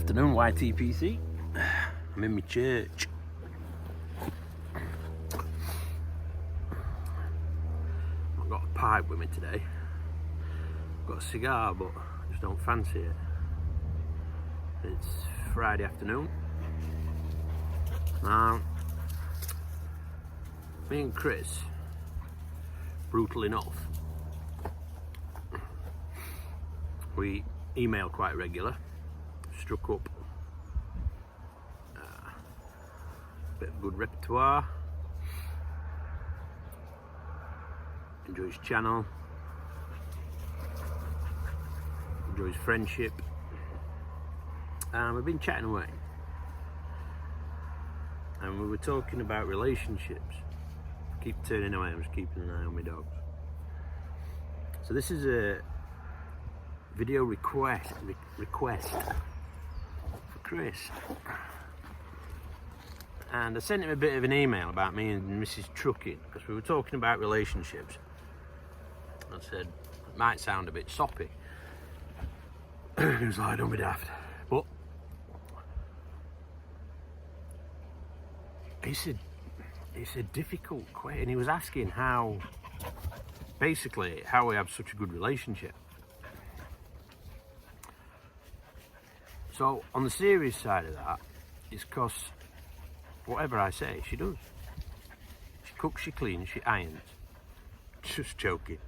Afternoon, YTPC. I'm in my church. I've got a pipe with me today. I've got a cigar, but I just don't fancy it. It's Friday afternoon. Now, me and Chris, brutal enough, we email quite regular. Struck up a bit of good repertoire. Enjoy his channel. Enjoy his friendship. And we've been chatting away. And we were talking about relationships. I keep turning away, I'm just keeping an eye on my dogs. So this is a video request for Chris. And I sent him a bit of an email about me and Mrs. Trucking, because we were talking about relationships. I said, it might sound a bit soppy. He was like, don't be daft. But it's a difficult question. And he was asking how we have such a good relationship. So on the serious side of that, it's because whatever I say, she does. She cooks, she cleans, she irons. Just joking.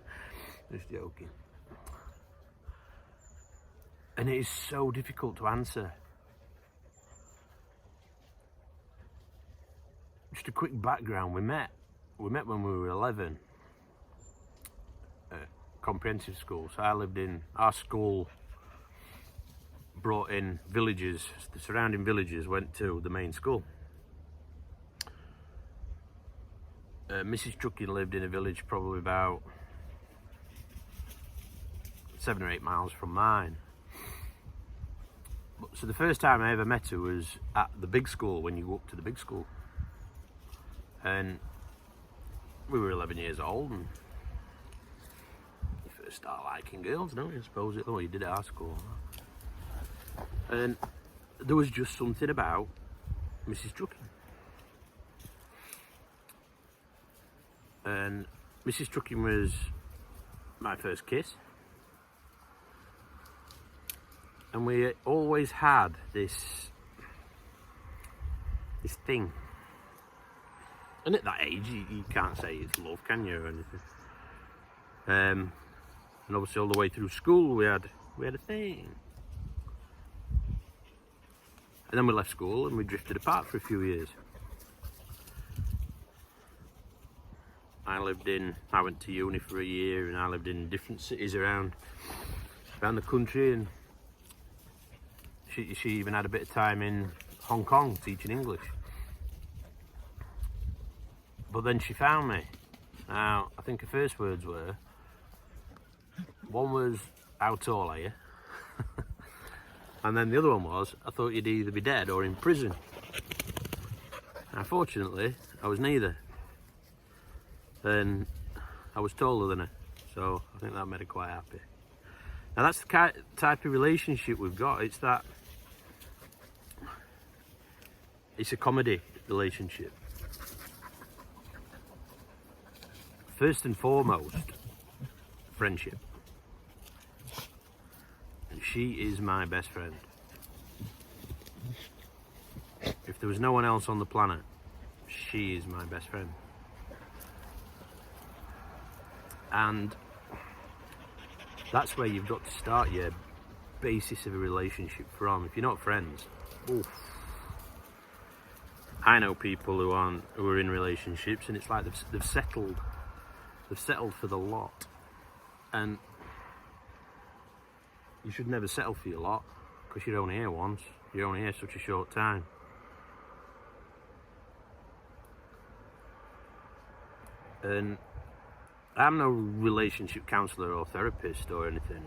And it is so difficult to answer. Just a quick background, we met when we were 11 at comprehensive school. So I lived in, our school brought in villages, the surrounding villages went to the main school. Mrs. Trucking lived in a village probably about 7 or 8 miles from mine. So the first time I ever met her was at the big school, when you go up to the big school. And we were 11 years old, and you first start liking girls, don't you? I suppose you did at our school. And there was just something about Mrs. Trucking. And Mrs. Trucking was my first kiss. And we always had this thing. And at that age, you can't say it's love, can you, or anything. And obviously all the way through school, we had a thing. And then we left school and we drifted apart for a few years. I went to uni for a year, and I lived in different cities around the country, and she even had a bit of time in Hong Kong teaching English. But then she found me. Now, I think her first words were, one was, how tall are you? And then the other one was, I thought you'd either be dead or in prison. Unfortunately, I was neither. And I was taller than her, so I think that made her quite happy. Now that's the type of relationship we've got. It's a comedy relationship. First and foremost, friendship. And she is my best friend. If there was no one else on the planet, she is my best friend. And that's where you've got to start your basis of a relationship from. If you're not friends, oof. I know people who are in relationships, and it's like they've settled for the lot. And you should never settle for your lot, because you're only here once. You're only here such a short time. And I'm no relationship counsellor or therapist or anything,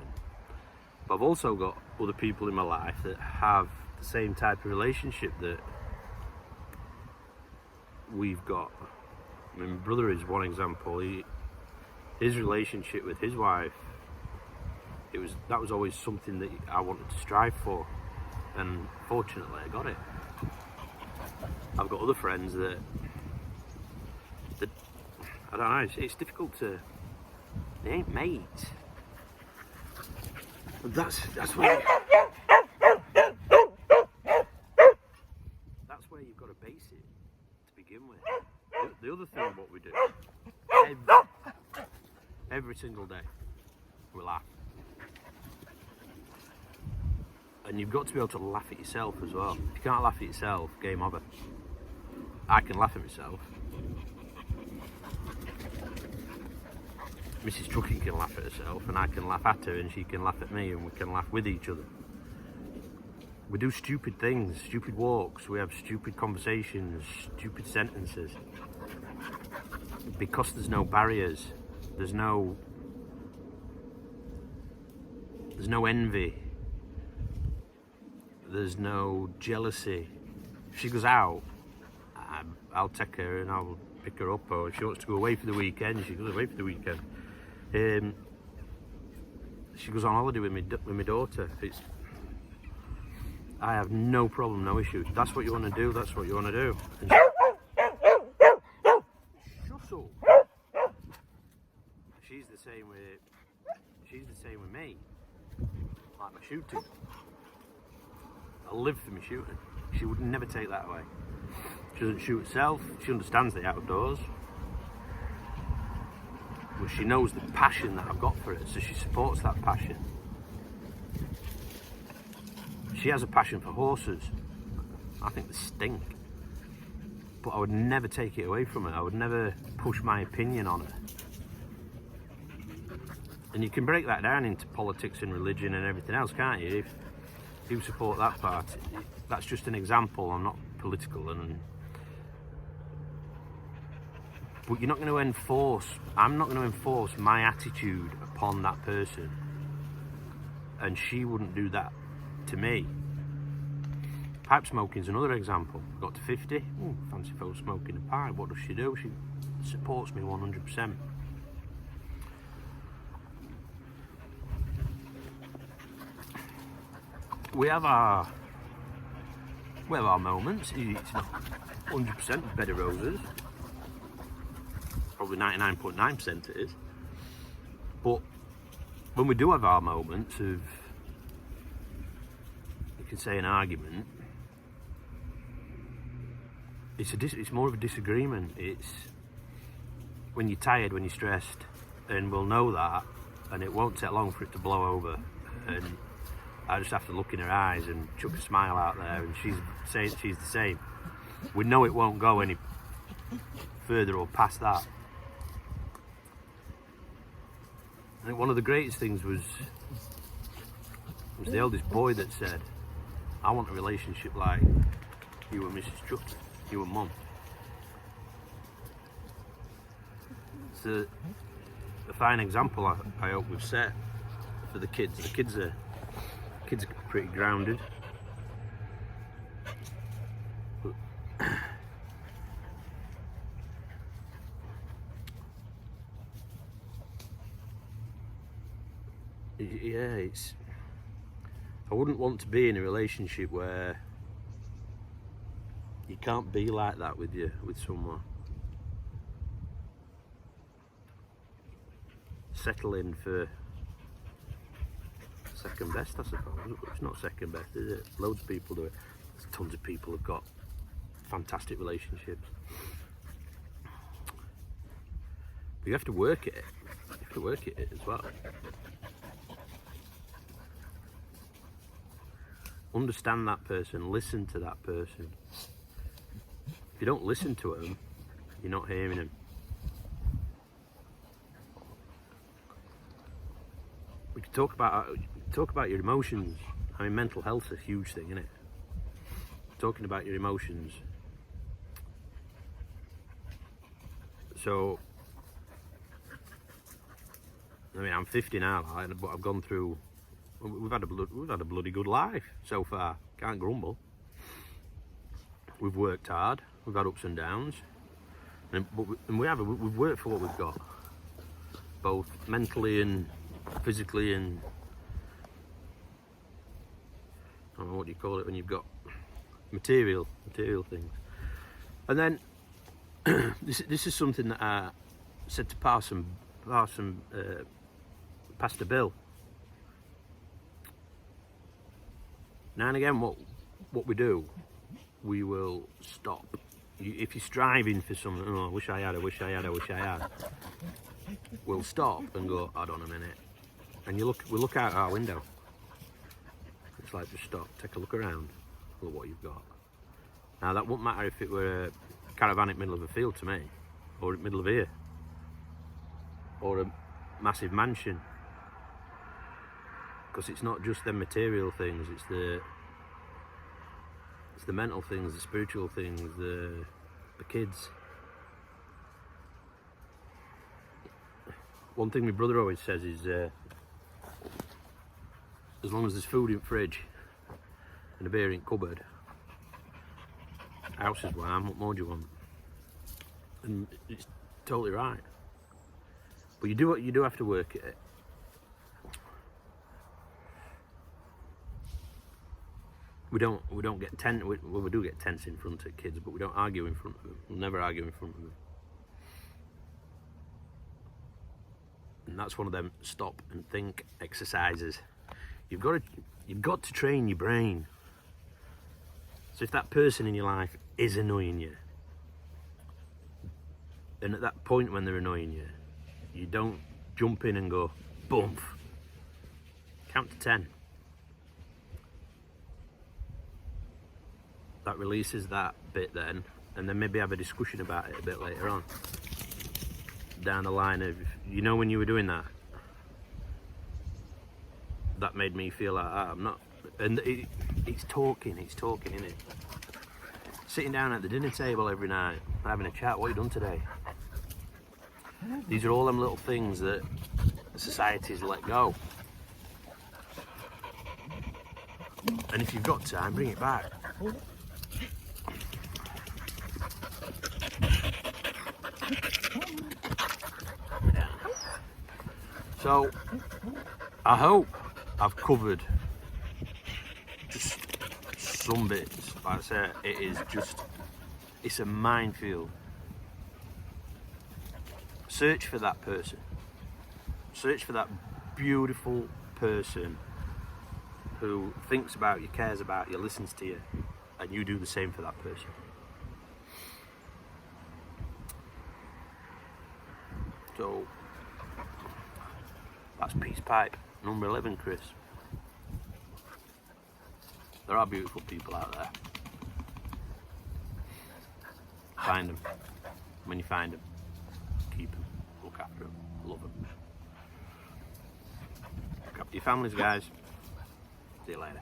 but I've also got other people in my life that have the same type of relationship that we've got. I mean, my brother is one example. His relationship with his wife, that was always something that I wanted to strive for. and fortunately I got it. I've got other friends that I don't know, it's difficult to, they ain't mates. That's where you've got to base it to begin with. The other thing what we do every single day, we laugh. And you've got to be able to laugh at yourself as well. If you can't laugh at yourself, game over. I can laugh at myself. Mrs. Trucking can laugh at herself, and I can laugh at her, and she can laugh at me, and we can laugh with each other. We do stupid things, stupid walks, we have stupid conversations, stupid sentences. Because there's no barriers, there's no envy, there's no jealousy. If she goes out, I'll take her and I'll pick her up, or if she wants to go away for the weekend, she goes away for the weekend. She goes on holiday with my daughter. I have no problem, no issue. That's what you want to do, that's what you want to do. Shut up. She's the same with me. Like my shooting. I live for my shooting. She would never take that away. She doesn't shoot herself, she understands the outdoors. But she knows the passion that I've got for it, so she supports that passion. She has a passion for horses. I think they stink. But I would never take it away from her. I would never push my opinion on her. And you can break that down into politics and religion and everything else, can't you? If you support that party, that's just an example. I'm not political, but you're not going to enforce, I'm not going to enforce my attitude upon that person. And she wouldn't do that to me. Pipe smoking's another example. Got to 50, fancy folk smoking a pipe. What does she do? She supports me 100%. We have our moments. It's not 100% bed of roses. Probably 99.9% it is. But when we do have our moments of, you can say, an argument, it's more of a disagreement. It's when you're tired, when you're stressed, and we'll know that, and it won't take long for it to blow over. And I just have to look in her eyes and chuck a smile out there, and she's saying she's the same. We know it won't go any further or past that. I think one of the greatest things was the eldest boy that said, I want a relationship like you and Mrs. Chuck, you and Mum. It's a fine example I hope we've set for the kids. The kids are pretty grounded. But yeah, I wouldn't want to be in a relationship where you can't be like that with someone. Settle in for second best, I suppose. It's not second best, is it? Loads of people do it. There's tons of people who've got fantastic relationships. But you have to work at it. You have to work at it as well. Understand that person, listen to that person. If you don't listen to them, you're not hearing them. We could talk about your emotions. I mean, mental health's a huge thing, isn't it? Talking about your emotions. So, I mean, I'm 50 now, but I've gone through. We've had a bloody good life so far. Can't grumble. We've worked hard. We've had ups and downs, we've worked for what we've got, both mentally and physically, and I don't know what do you call it when you've got material things. And then this is something that I said to Pastor Bill. Now and again, what we do, we will stop. If you're striving for something, oh, I wish I had, we'll stop and go, hold on a minute. And we look out our window. It's like, just stop, take a look around, look what you've got. Now that wouldn't matter if it were a caravan in the middle of a field to me, or in the middle of here, or a massive mansion. Because it's not just the material things, it's the mental things, the spiritual things, the kids. One thing my brother always says is, as long as there's food in the fridge and a beer in the cupboard, house is warm, what more do you want? And it's totally right. But you do have to work at it. We don't get tense. We do get tense in front of kids, but we don't argue in front of them. We'll never argue in front of them. And that's one of them stop and think exercises. You've got to train your brain. So if that person in your life is annoying you, and at that point when they're annoying you, you don't jump in and go, boom. Count to 10. That releases that bit then, and then maybe have a discussion about it a bit later on. Down the line of, you know, when you were doing that, that made me feel like, I'm not, and it's talking, isn't it? Sitting down at the dinner table every night, having a chat, what have you done today? These are all them little things that society's let go. And if you've got time, bring it back. Yeah. So, I hope I've covered just some bits. Like I say, it's a minefield. Search for that person. Search for that beautiful person who thinks about you, cares about you, listens to you, and you do the same for that person. So, that's Peace Pipe, number 11, Chris. There are beautiful people out there. Find them. When you find them, keep them, look after them, love them. Look after your families, guys. See you later.